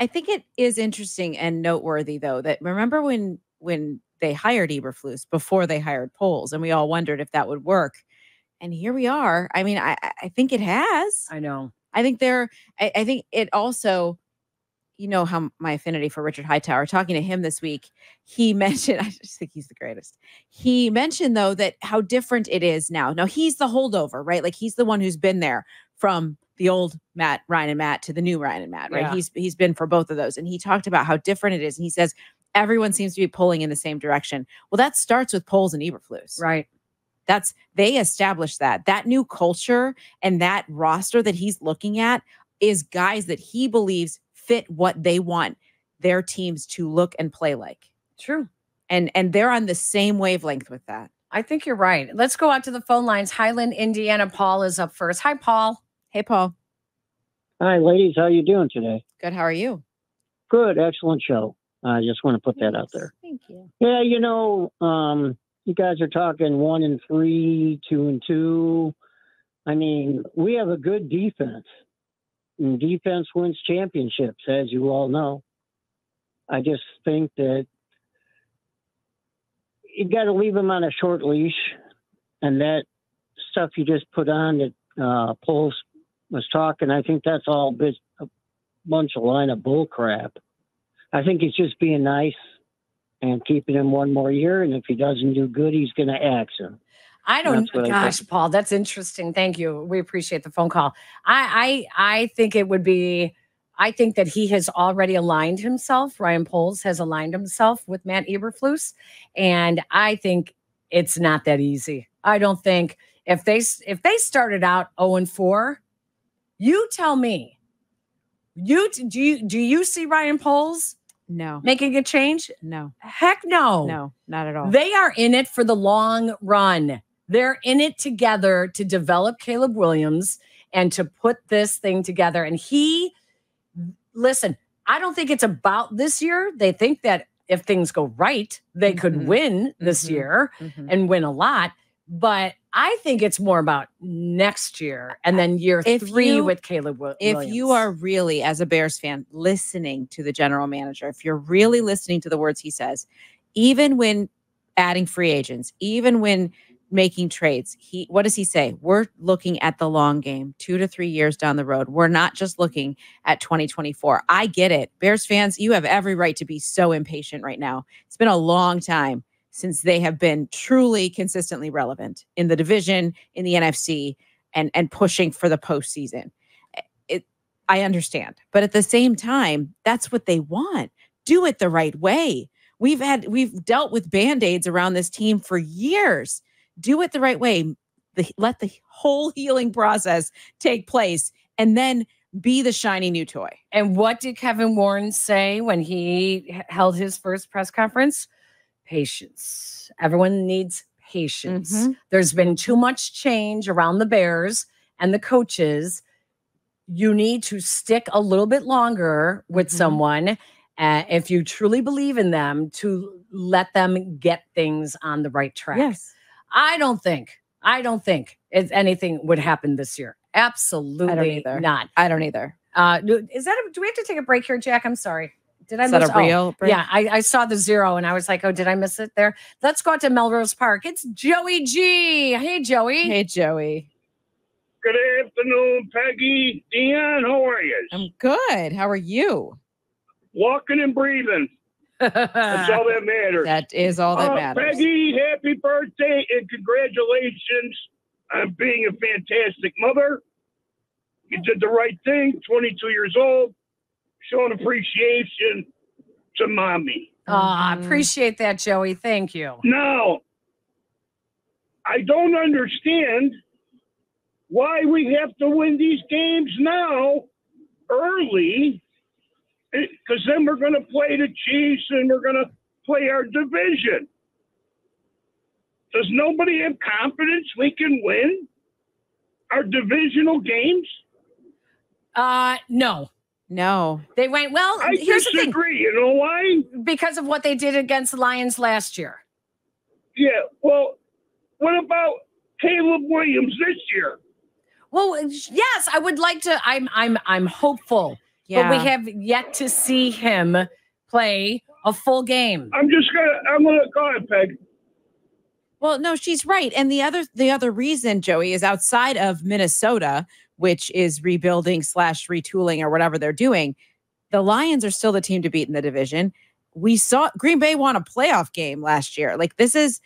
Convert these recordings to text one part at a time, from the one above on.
I think it is interesting and noteworthy, though, that remember when they hired Eberflus before they hired Poles, and we all wondered if that would work. And here we are. I mean, I think it has. I know. I think I think it also, you know, how my affinity for Richard Hightower, talking to him this week, he mentioned, I just think he's the greatest. He mentioned, though, that how different it is now. Now, he's the holdover, right? Like, he's the one who's been there from the old Ryan and Matt to the new Ryan and Matt, right? Yeah. He's been for both of those. And he talked about how different it is. And he says, everyone seems to be pulling in the same direction. Well, that starts with Poles and Eberflus. Right. They established that new culture, and that roster that he's looking at is guys that he believes fit what they want their teams to look and play like. True. And they're on the same wavelength with that. I think you're right. Let's go out to the phone lines. Highland, Indiana. Paul is up first. Hi, Paul. Hey, Paul. Hi, ladies. How you doing today? Good. How are you? Good. Excellent show. I just want to put that out there. Thank you. Yeah, you know, you guys are talking 1-3, 2-2. I mean, we have a good defense. And defense wins championships, as you all know. I just think that you got to leave them on a short leash. And that stuff you just put on that Poles was talking, I think that's all a bunch of line of bull crap. I think he's just being nice and keeping him one more year. And if he doesn't do good, he's going to axe him. Paul, that's interesting. Thank you. We appreciate the phone call. I think it would be, I think that he has already aligned himself. Ryan Poles has aligned himself with Matt Eberflus. And I think it's not that easy. I don't think if they started out 0-4, you tell me, do you see Ryan Poles No. making a change? No. Heck no. No, not at all. They are in it for the long run. They're in it together to develop Caleb Williams and to put this thing together. And listen, I don't think it's about this year. They think that if things go right, they could win this year and win a lot. But I think it's more about next year and then year 3 with Caleb Williams. If you are really, as a Bears fan, listening to the general manager, if you're really listening to the words he says, even when adding free agents, even when making trades, what does he say? We're looking at the long game, 2 to 3 years down the road. We're not just looking at 2024. I get it. Bears fans, you have every right to be so impatient right now. It's been a long time since they have been truly consistently relevant in the division, in the NFC, and pushing for the postseason. I understand. But at the same time, that's what they want. Do it the right way. We've dealt with Band-Aids around this team for years. Do it the right way. Let the whole healing process take place, and then be the shiny new toy. And what did Kevin Warren say when he held his first press conference? Patience. Everyone needs patience. There's been too much change around the Bears and the coaches. You need to stick a little bit longer with someone if you truly believe in them, to let them get things on the right track. Yes. I don't think anything would happen this year. Absolutely not. I don't either. Do we have to take a break here, Jack? I'm sorry. Did I miss that a real break? Yeah, I saw the 0 and I was like, oh, did I miss it there? Let's go out to Melrose Park. It's Joey G. Hey, Joey. Hey, Joey. Good afternoon, Peggy. Dionne, how are you? I'm good. How are you? Walking and breathing. That's all that matters. That is all that matters. Peggy, happy birthday and congratulations on being a fantastic mother. You did the right thing, 22 years old, showing appreciation to mommy. I appreciate that, Joey. Thank you. Now, I don't understand why we have to win these games now, early, because then we're going to play the Chiefs and we're going to play our division. Does nobody have confidence we can win our divisional games? No. No. They went, well, I here's the thing. disagree. You know why? Because of what they did against the Lions last year. Yeah, well, what about Caleb Williams this year? Well, yes, I would like to. I'm hopeful but we have yet to see him play a full game. I'm gonna go ahead, Peg. Well, no, she's right. And the other reason, Joey, is outside of Minnesota, which is rebuilding / retooling or whatever they're doing. The Lions are still the team to beat in the division. We saw Green Bay won a playoff game last year. Like, this is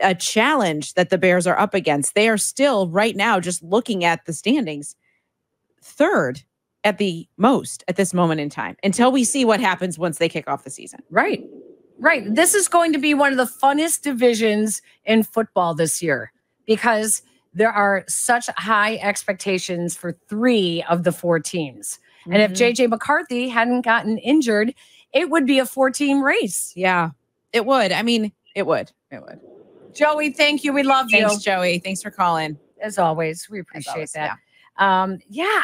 a challenge that the Bears are up against. They are still right now, just looking at the standings, third at the most at this moment in time, until we see what happens once they kick off the season. Right. This is going to be one of the funnest divisions in football this year because there are such high expectations for 3 of the 4 teams. Mm-hmm. And if JJ McCarthy hadn't gotten injured, it would be a 4-team race. Yeah, it would. I mean, it would. Joey, thank you. We love you. Thanks, Joey. Thanks for calling. As always, we appreciate that. Yeah.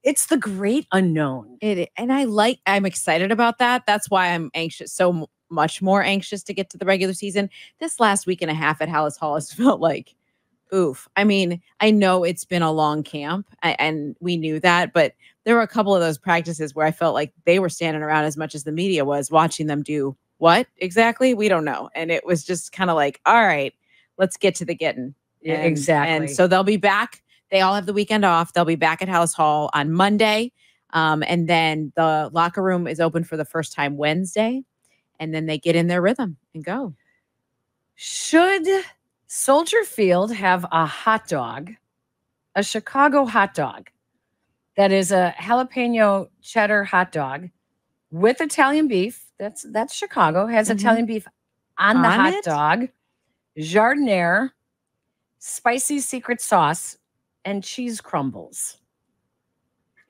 It's the great unknown. I'm excited about that. That's why I'm anxious, so much more anxious to get to the regular season. This last week and a half at Hallis Hall has felt like, oof. I mean, I know it's been a long camp and we knew that, but there were a couple of those practices where I felt like they were standing around as much as the media was watching them do what exactly? We don't know. And it was just kind of like, all right, let's get to the getting. Exactly. And so they'll be back. They all have the weekend off. They'll be back at Hallis Hall on Monday. And then the locker room is open for the first time Wednesday. And then they get in their rhythm and go. Should Soldier Field have a hot dog, a Chicago hot dog, that is a jalapeno cheddar hot dog with Italian beef? That's Chicago, has Italian beef on the hot dog, jardiniere, spicy secret sauce, and cheese crumbles.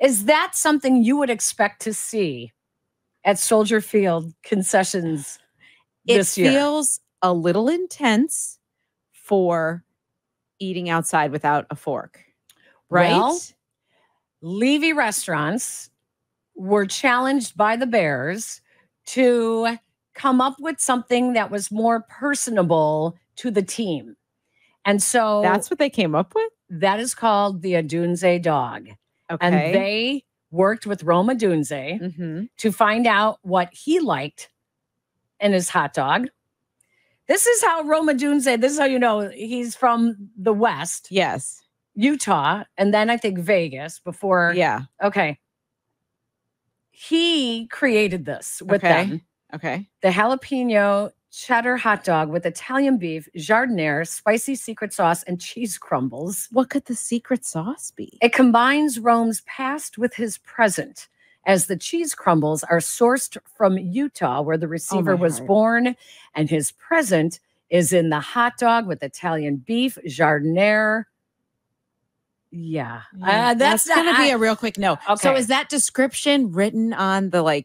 Is that something you would expect to see at Soldier Field concessions this year? It feels a little intense for eating outside without a fork, right? Well, Levy restaurants were challenged by the Bears to come up with something that was more personable to the team. And so that's what they came up with? That is called the Adunze dog. Okay. And they worked with Rome Adunze to find out what he liked in his hot dog. This is how Rome Adunze, this is how you know he's from the West. Yes. Utah, and then I think Vegas before. Yeah. Okay. He created this with them. Okay. The jalapeno cheddar hot dog with Italian beef, jardiniere, spicy secret sauce, and cheese crumbles. What could the secret sauce be? It combines Rome's past with his present, as the cheese crumbles are sourced from Utah, where the receiver was born, and his present is in the hot dog with Italian beef, jardiniere. Yeah. That's going to be a real quick no. Okay. So is that description written on the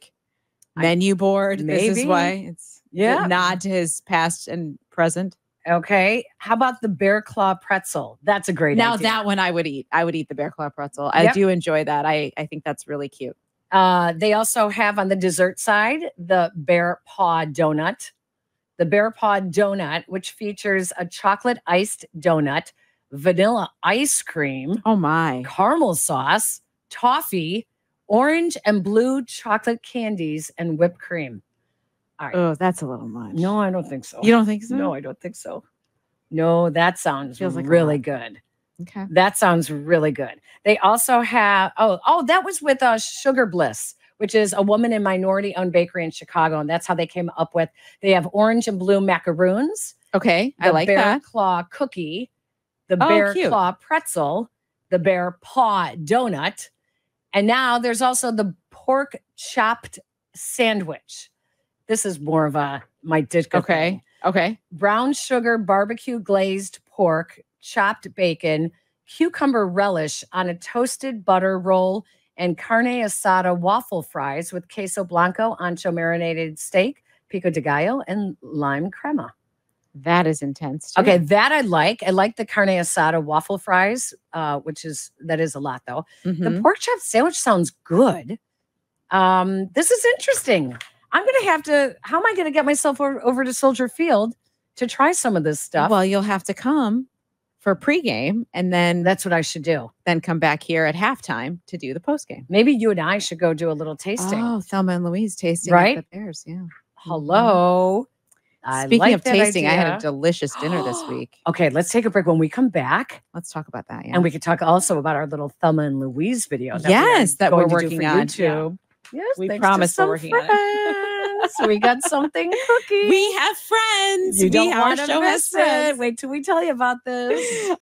menu board? Maybe. This is why it's a nod to his past and present. Okay. How about the bear claw pretzel? That's a great idea. Now that one I would eat. I would eat the bear claw pretzel. I do enjoy that. I think that's really cute. They also have on the dessert side, the bear paw donut. The bear paw donut, which features a chocolate iced donut, vanilla ice cream. Oh my. Caramel sauce, toffee, orange and blue chocolate candies, and whipped cream. All right. Oh, that's a little much. No, I don't think so. You don't think so? No, I don't think so. No, that sounds really good. Okay. That sounds really good. They also have, that was with Sugar Bliss, which is a woman and minority-owned bakery in Chicago, and that's how they came up with. They have orange and blue macaroons. Okay, I like that. The bear that. claw cookie, the bear claw pretzel, the bear paw donut, and now there's also the pork chopped sandwich. This is more of my Ditka thing. Okay. Brown sugar barbecue glazed pork, chopped bacon, cucumber relish on a toasted butter roll, and carne asada waffle fries with queso blanco, ancho marinated steak, pico de gallo, and lime crema. That is intense too. Okay, that I like. I like the carne asada waffle fries, that is a lot though. The pork chop sandwich sounds good. This is interesting. I'm going to have to, how am I going to get myself over to Soldier Field to try some of this stuff? Well, you'll have to come for pregame, and then That's what I should do. then come back here at halftime to do the postgame. Maybe you and I should go do a little tasting. Oh, Thelma and Louise tasting Right? at the Bears. Yeah. Hello. Speaking of that tasting, I had idea. a delicious dinner this week. Okay, let's take a break. When we come back, Let's talk about that. Yeah. and we could talk also about our little Thelma and Louise video. Yes, that we're going to do working for on. YouTube. Yes, We thanks promise to we're some working on it. friends. We got something cooking. We have friends. You don't Our want to show has miss friends. it. Wait till we tell you about this.